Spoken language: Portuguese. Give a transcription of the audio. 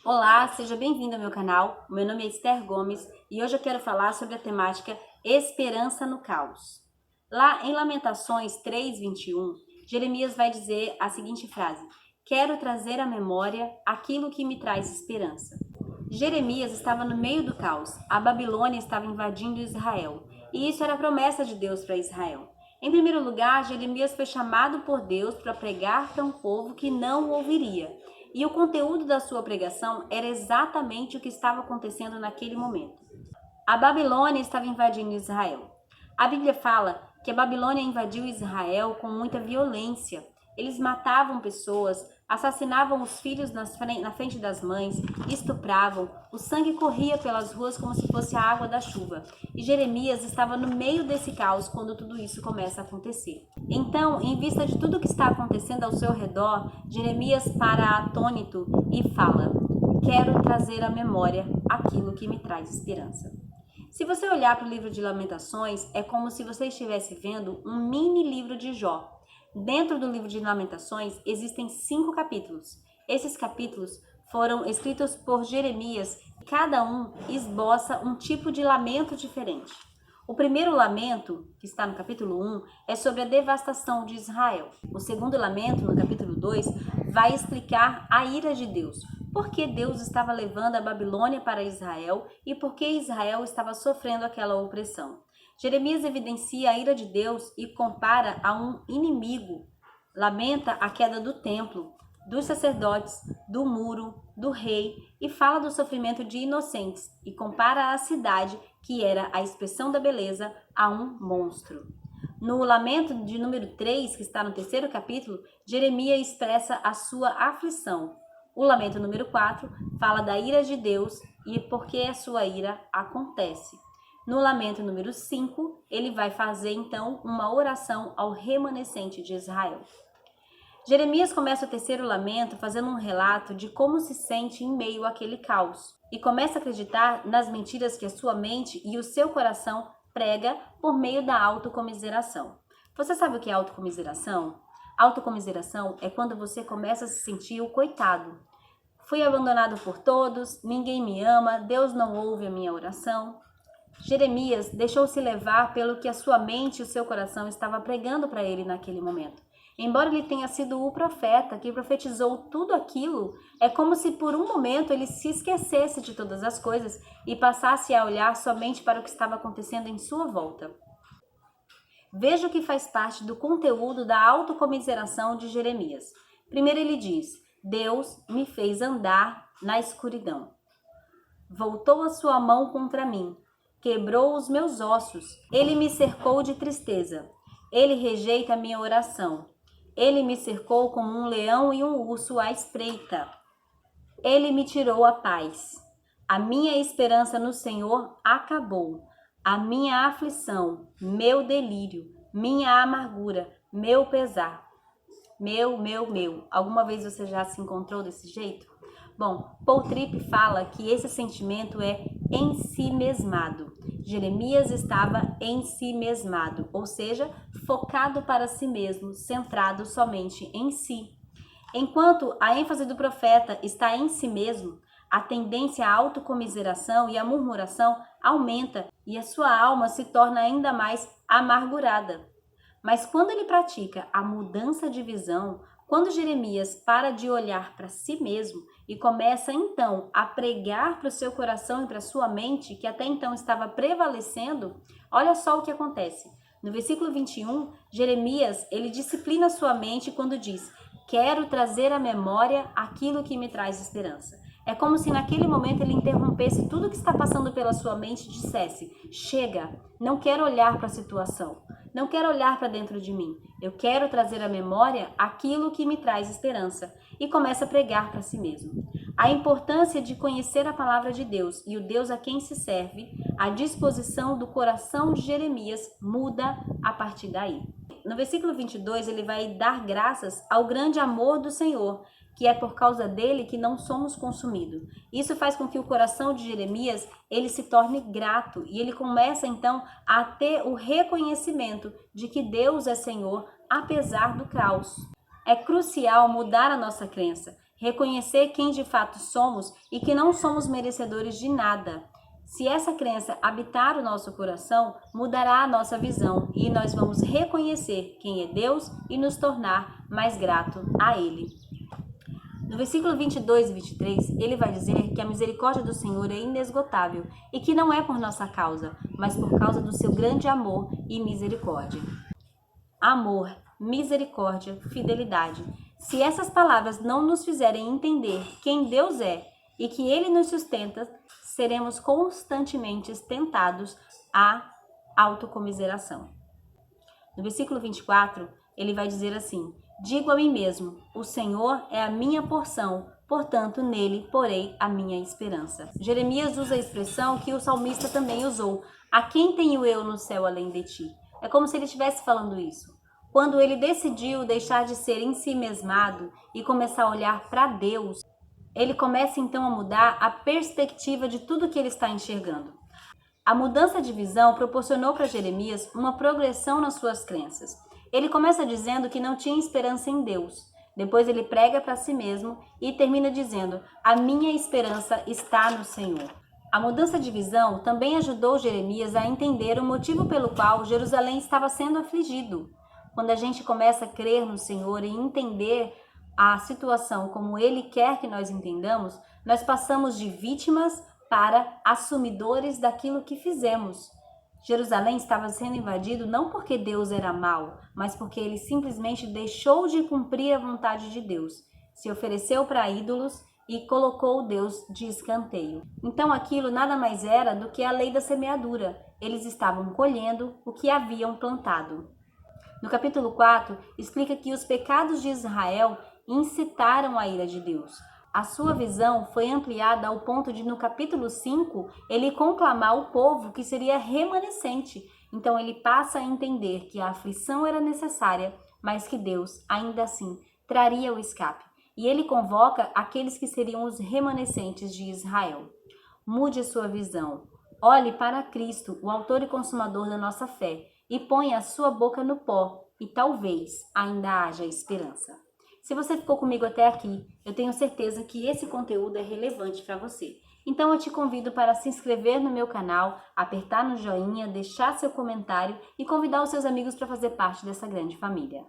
Olá, seja bem-vindo ao meu canal. O meu nome é Esther Gomes e hoje eu quero falar sobre a temática Esperança no Caos. Lá em Lamentações 3:21, Jeremias vai dizer a seguinte frase: Quero trazer à memória aquilo que me traz esperança. Jeremias estava no meio do caos. A Babilônia estava invadindo Israel e isso era a promessa de Deus para Israel. Em primeiro lugar, Jeremias foi chamado por Deus para pregar para um povo que não o ouviria. E o conteúdo da sua pregação era exatamente o que estava acontecendo naquele momento. A Babilônia estava invadindo Israel. A Bíblia fala que a Babilônia invadiu Israel com muita violência. Eles matavam pessoas, assassinavam os filhos na frente das mães, estupravam, o sangue corria pelas ruas como se fosse a água da chuva. E Jeremias estava no meio desse caos quando tudo isso começa a acontecer. Então, em vista de tudo que está acontecendo ao seu redor, Jeremias para atônito e fala: Quero trazer à memória aquilo que me traz esperança. Se você olhar para o livro de Lamentações, é como se você estivesse vendo um mini livro de Jó. Dentro do livro de Lamentações existem 5 capítulos. Esses capítulos foram escritos por Jeremias e cada um esboça um tipo de lamento diferente. O primeiro lamento, que está no capítulo 1, é sobre a devastação de Israel. O segundo lamento, no capítulo 2, vai explicar a ira de Deus. Por que Deus estava levando a Babilônia para Israel e por que Israel estava sofrendo aquela opressão. Jeremias evidencia a ira de Deus e compara a um inimigo. Lamenta a queda do templo, dos sacerdotes, do muro, do rei e fala do sofrimento de inocentes e compara a cidade, que era a expressão da beleza, a um monstro. No lamento de número 3, que está no terceiro capítulo, Jeremias expressa a sua aflição. O lamento número 4 fala da ira de Deus e por que a sua ira acontece. No lamento número 5, ele vai fazer então uma oração ao remanescente de Israel. Jeremias começa o terceiro lamento fazendo um relato de como se sente em meio àquele caos e começa a acreditar nas mentiras que a sua mente e o seu coração prega por meio da autocomiseração. Você sabe o que é autocomiseração? Autocomiseração é quando você começa a se sentir o coitado. Fui abandonado por todos, ninguém me ama, Deus não ouve a minha oração. Jeremias deixou-se levar pelo que a sua mente e o seu coração estava pregando para ele naquele momento. Embora ele tenha sido o profeta que profetizou tudo aquilo, é como se por um momento ele se esquecesse de todas as coisas e passasse a olhar somente para o que estava acontecendo em sua volta. Veja o que faz parte do conteúdo da autocomiseração de Jeremias. Primeiro ele diz: Deus me fez andar na escuridão. Voltou a sua mão contra mim, quebrou os meus ossos. Ele me cercou de tristeza. Ele rejeita a minha oração. Ele me cercou como um leão e um urso à espreita. Ele me tirou a paz. A minha esperança no Senhor acabou. A minha aflição, meu delírio, minha amargura, meu pesar. Meu. Alguma vez você já se encontrou desse jeito? Bom, Paul Tripp fala que esse sentimento é ensimesmado. Jeremias estava ensimesmado, ou seja, focado para si mesmo, centrado somente em si. Enquanto a ênfase do profeta está em si mesmo, a tendência à autocomiseração e à murmuração aumenta e a sua alma se torna ainda mais amargurada. Mas quando ele pratica a mudança de visão, quando Jeremias para de olhar para si mesmo e começa então a pregar para o seu coração e para a sua mente, que até então estava prevalecendo, olha só o que acontece. No versículo 21, Jeremias, ele disciplina sua mente quando diz: Quero trazer à memória aquilo que me traz esperança. É como se naquele momento ele interrompesse tudo que está passando pela sua mente e dissesse: Chega, não quero olhar para a situação. Não quero olhar para dentro de mim. Eu quero trazer à memória aquilo que me traz esperança. E começa a pregar para si mesmo. A importância de conhecer a palavra de Deus e o Deus a quem se serve, a disposição do coração de Jeremias muda a partir daí. No versículo 22, ele vai dar graças ao grande amor do Senhor, que é por causa dele que não somos consumidos. Isso faz com que o coração de Jeremias ele se torne grato e ele começa então a ter o reconhecimento de que Deus é Senhor apesar do caos. É crucial mudar a nossa crença. reconhecer quem de fato somos e que não somos merecedores de nada. Se essa crença habitar o nosso coração, mudará a nossa visão e nós vamos reconhecer quem é Deus e nos tornar mais grato a Ele. No versículo 22 e 23, ele vai dizer que a misericórdia do Senhor é inesgotável e que não é por nossa causa, mas por causa do seu grande amor e misericórdia. Amor, misericórdia, fidelidade. Se essas palavras não nos fizerem entender quem Deus é e que Ele nos sustenta, seremos constantemente tentados à autocomiseração. No versículo 24, ele vai dizer assim: digo a mim mesmo, o Senhor é a minha porção, portanto nele porei a minha esperança. Jeremias usa a expressão que o salmista também usou: a quem tenho eu no céu além de ti? É como se ele estivesse falando isso. Quando ele decidiu deixar de ser em si mesmado e começar a olhar para Deus, ele começa então a mudar a perspectiva de tudo que ele está enxergando. A mudança de visão proporcionou para Jeremias uma progressão nas suas crenças. Ele começa dizendo que não tinha esperança em Deus. Depois ele prega para si mesmo e termina dizendo: a minha esperança está no Senhor. A mudança de visão também ajudou Jeremias a entender o motivo pelo qual Jerusalém estava sendo afligido. Quando a gente começa a crer no Senhor e entender a situação como Ele quer que nós entendamos, nós passamos de vítimas para assumidores daquilo que fizemos. Jerusalém estava sendo invadido não porque Deus era mau, mas porque ele simplesmente deixou de cumprir a vontade de Deus, se ofereceu para ídolos e colocou Deus de escanteio. Então aquilo nada mais era do que a lei da semeadura. Eles estavam colhendo o que haviam plantado. No capítulo 4, explica que os pecados de Israel incitaram a ira de Deus. A sua visão foi ampliada ao ponto de, no capítulo 5, ele conclamar o povo que seria remanescente. Então ele passa a entender que a aflição era necessária, mas que Deus, ainda assim, traria o escape. E ele convoca aqueles que seriam os remanescentes de Israel. Mude a sua visão. Olhe para Cristo, o autor e consumador da nossa fé, e ponha a sua boca no pó, e talvez ainda haja esperança. Se você ficou comigo até aqui, eu tenho certeza que esse conteúdo é relevante para você. Então eu te convido para se inscrever no meu canal, apertar no joinha, deixar seu comentário e convidar os seus amigos para fazer parte dessa grande família.